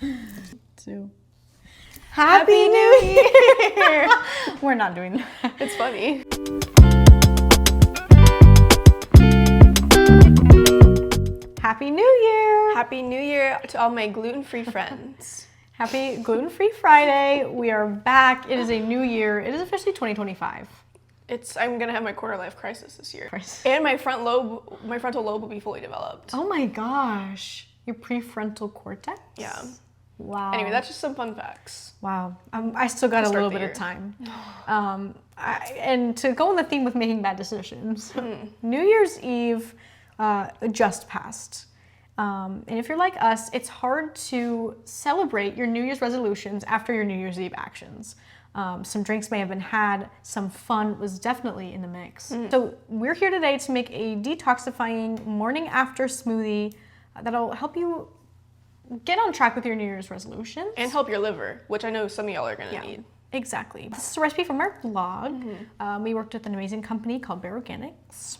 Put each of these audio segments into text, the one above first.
2. Happy New Year! We're not doing that. It's funny. Happy New Year! Happy New Year to all my gluten-free friends. Happy Gluten-Free Friday. We are back. It is a new year. It is officially 2025. I'm gonna have my quarter life crisis this year. Crisis. And my frontal lobe will be fully developed. Oh my gosh. Your prefrontal cortex? Yeah. Wow. Anyway, that's just some fun facts. Wow. I still got a little bit of time. And to go on the theme with making bad decisions, New Year's Eve just passed. And if you're like us, it's hard to celebrate your New Year's resolutions after your New Year's Eve actions. Some drinks may have been had, some fun was definitely in the mix. So we're here today to make a detoxifying morning after smoothie that'll help you get on track with your New Year's resolutions. And help your liver, which I know some of y'all are gonna need. Exactly. This is a recipe from our blog. We worked with an amazing company called Bare Organics.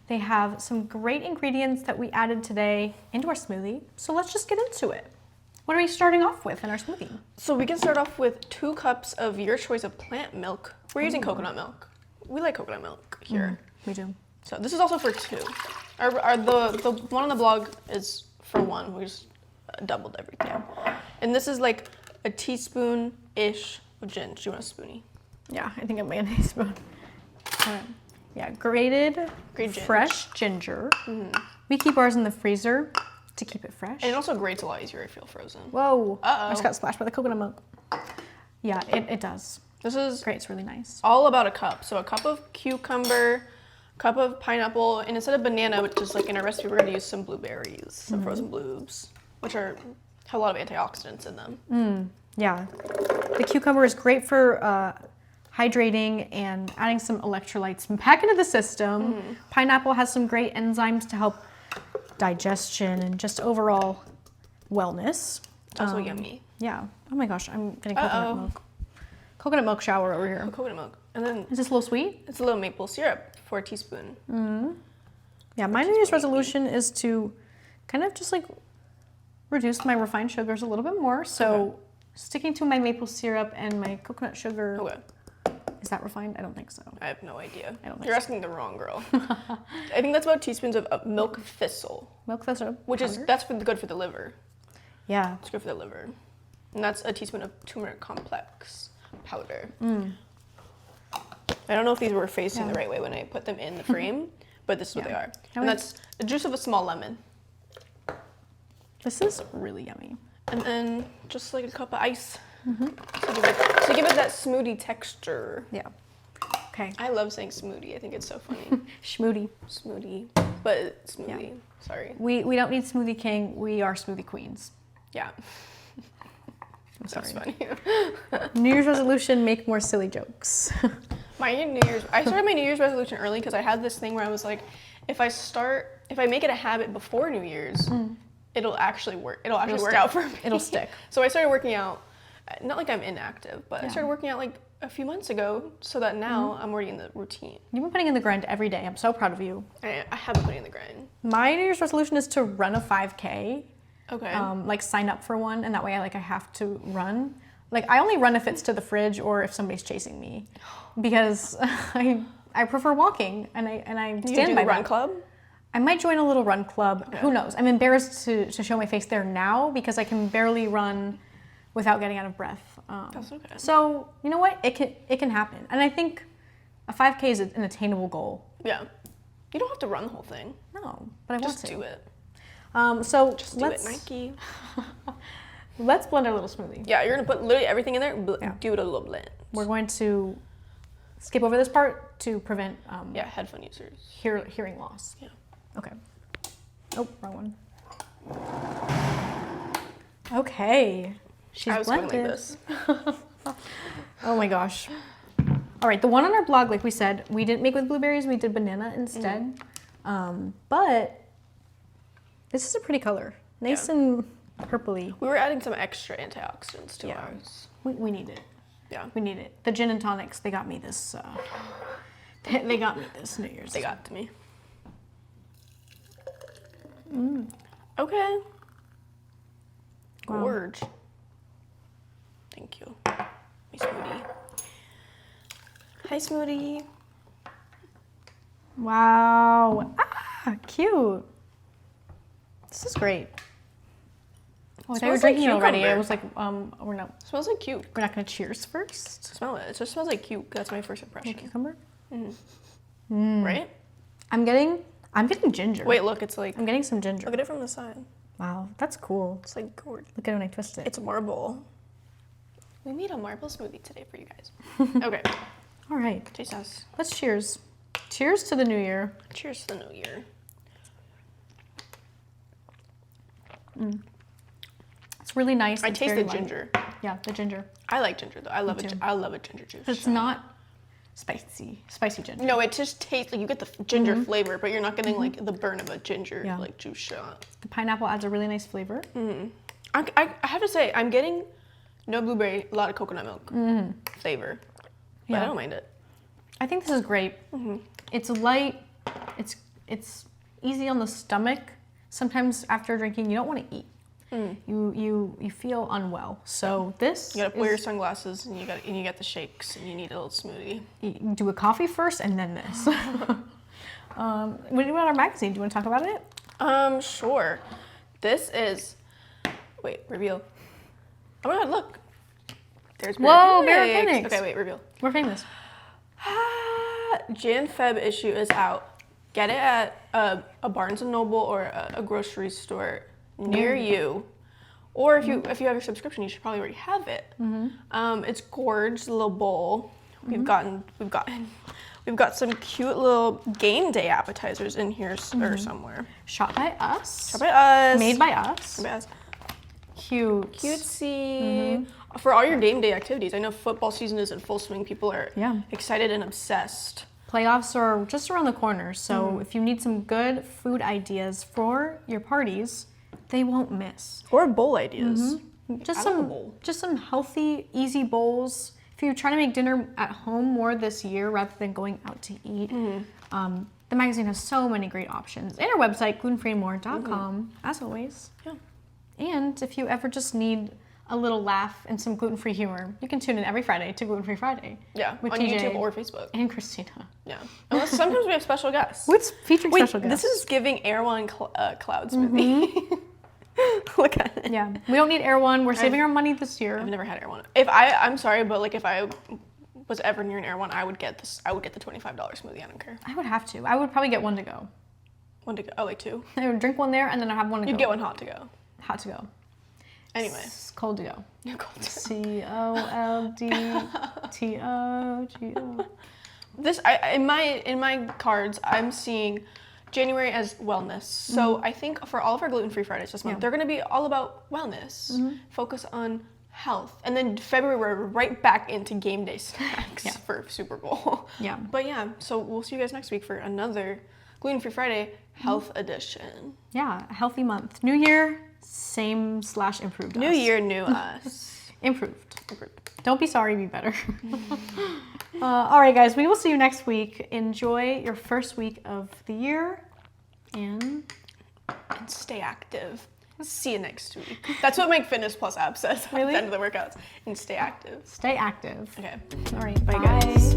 They have some great ingredients that we added today into our smoothie. So let's just get into it. What are we starting off with in our smoothie? So we can start off with 2 cups of your choice of plant milk. We're using coconut milk. We like coconut milk here. We do. So this is also for 2. The one on the blog is for 1. We just doubled everything. And this is like a teaspoon-ish of ginger. Do you want a spoonie? Yeah, I think I'm making a teaspoon. Yeah, grated fresh ginger. We keep ours in the freezer to keep it fresh. And it also grates a lot easier if you feel frozen. Whoa. Uh-oh. I just got splashed by the coconut milk. Yeah, it does. This is great. It's really nice. All about a cup. So a cup of cucumber, cup of pineapple, and instead of banana, which is like in our recipe, we're gonna use some blueberries, some frozen blues, which have a lot of antioxidants in them. Yeah. The cucumber is great for hydrating and adding some electrolytes back into the system. Pineapple has some great enzymes to help digestion and just overall wellness. It's also yummy. Yeah. Oh my gosh, I'm getting coconut milk. Coconut milk shower over here. Coconut milk. And then is this a little sweet? It's a little maple syrup for a teaspoon. Yeah, my New Year's resolution is to kind of just like reduce my refined sugars a little bit more. So sticking to my maple syrup and my coconut sugar. Okay. Is that refined? I don't think so. I have no idea. I don't think You're asking the wrong girl. I think that's about 2 teaspoons of milk thistle. Milk thistle. Which is, that's good for the liver. Yeah. It's good for the liver. And that's a teaspoon of turmeric complex powder. I don't know if these were facing the right way when I put them in the frame, but this is what they are. And that's the juice of a small lemon. This is really yummy. And then just like a cup of ice. To give it that smoothie texture. Yeah. Okay. I love saying smoothie. I think it's so funny. Schmoody. Smoothie. But smoothie. Yeah. Sorry. We don't need Smoothie King. We are Smoothie Queens. Yeah. I'm sorry. That's funny. New Year's resolution, make more silly jokes. I started my New Year's resolution early because I had this thing where I was like, if I make it a habit before New Year's, it'll actually work. It'll actually work out for me. It'll stick. So I started working out. Not like I'm inactive, but I started working out like a few months ago, so that now I'm already in the routine. You've been putting in the grind every day. I'm so proud of you. I have been putting in the grind. My New Year's resolution is to run a 5K. Okay. Like sign up for one, and that way I have to run. Like I only run if it's to the fridge or if somebody's chasing me, because I prefer walking and I stand by that. Run club? I might join a little run club. Okay. Who knows? I'm embarrassed to show my face there now because I can barely run without getting out of breath. That's okay. So you know what? It can happen, and I think a 5K is an attainable goal. Yeah. You don't have to run the whole thing. No, but I want to. Just do it. So just do it, Nike. Let's blend our little smoothie. Yeah, you're gonna put literally everything in there. Do it a little blend. We're going to skip over this part to prevent headphone users hearing loss. Yeah. Okay. Oh, wrong one. Okay. She's blended. Like this. Oh my gosh. All right, the one on our blog, like we said, we didn't make with blueberries. We did banana instead. But this is a pretty color, nice and purpley. We were adding some extra antioxidants to ours. We need it. Yeah, we need it. The gin and tonics, they got me this. They got me this New Year's. They got to me. Okay. Gorge. Thank you. My smoothie. Hi, smoothie. Wow. Ah, cute. This is great. Oh, I thought you were drinking it already. I was like, we're not. It smells like cute. We're not gonna cheers first. Smell it. It just smells like cute. That's my first impression. Like cucumber. Right? I'm getting ginger. Wait, look. It's like. I'm getting some ginger. Look at it from the side. Wow, that's cool. It's like gorgeous. Look at it when I twist it. It's marble. We made a marble smoothie today for you guys. Okay. All right. Taste us. Let's cheers. Cheers to the new year. Cheers to the new year. It's really nice. I taste the ginger. Yeah, the ginger. I like ginger though. I love it. I love a ginger juice. But it's not spicy ginger. No, it just tastes like you get the ginger flavor, but you're not getting like the burn of a ginger like juice shot. The pineapple adds a really nice flavor. I have to say, I'm getting no blueberry, a lot of coconut milk flavor, but I don't mind it. I think this is great. It's light. It's easy on the stomach. Sometimes after drinking, you don't want to eat. You feel unwell. So this you gotta wear your sunglasses and you get the shakes and you need a little smoothie. You do a coffee first and then this. What do you want our magazine? Do you want to talk about it? Sure. This is. Wait, reveal. Oh my God! Look. There's Barracuda. Okay, wait, reveal. We're famous. Jan-Feb issue is out. Get it at a Barnes & Noble or a grocery store near you. Or if you have your subscription, you should probably already have it. It's gorge, the little bowl. We've got some cute little game day appetizers in here or somewhere. Shot by us. Shot by us. Made by us. Shot by us. Cute. Cutesy. For all your game day activities. I know football season is in full swing. People are excited and obsessed. Playoffs are just around the corner, so if you need some good food ideas for your parties, they won't miss. Or bowl ideas. Just some healthy, easy bowls. If you're trying to make dinner at home more this year rather than going out to eat, the magazine has so many great options. And our website, glutenfreemore.com, as always. Yeah. And if you ever just need a little laugh and some gluten-free humor, you can tune in every Friday to Gluten-Free Friday. Yeah, with on TJ YouTube or Facebook. and Christina. Yeah. Unless sometimes we have special guests. What's featuring special guests? This is giving Erewhon cloud smoothie. Look at it. Yeah, we don't need Erewhon. We're saving our money this year. I've never had Erewhon. I'm sorry, but like if I was ever near an Erewhon, I would get this. I would get the $25 smoothie. I don't care. I would have to. I would probably get one to go. One to go. Oh, like two. I would drink one there and then I'd have one to go. You'd get one hot to go. Hot to go. Anyway. It's cold to go. Cold to COLDTOGO. This in my cards, I'm seeing January as wellness. So I think for all of our gluten-free Fridays this month, they're going to be all about wellness. Focus on health. And then February, we're right back into game day snacks for Super Bowl. Yeah. But yeah, so we'll see you guys next week for another Gluten-Free Friday health edition. Yeah, a healthy month. New year, same/improved us. New year, new us. Improved. Don't be sorry, be better. All right, guys, we will see you next week. Enjoy your first week of the year and stay active. See you next week. That's what my Fitness Plus app says at the end of the workouts. And stay active. Stay active. Okay. All right. Bye. Guys.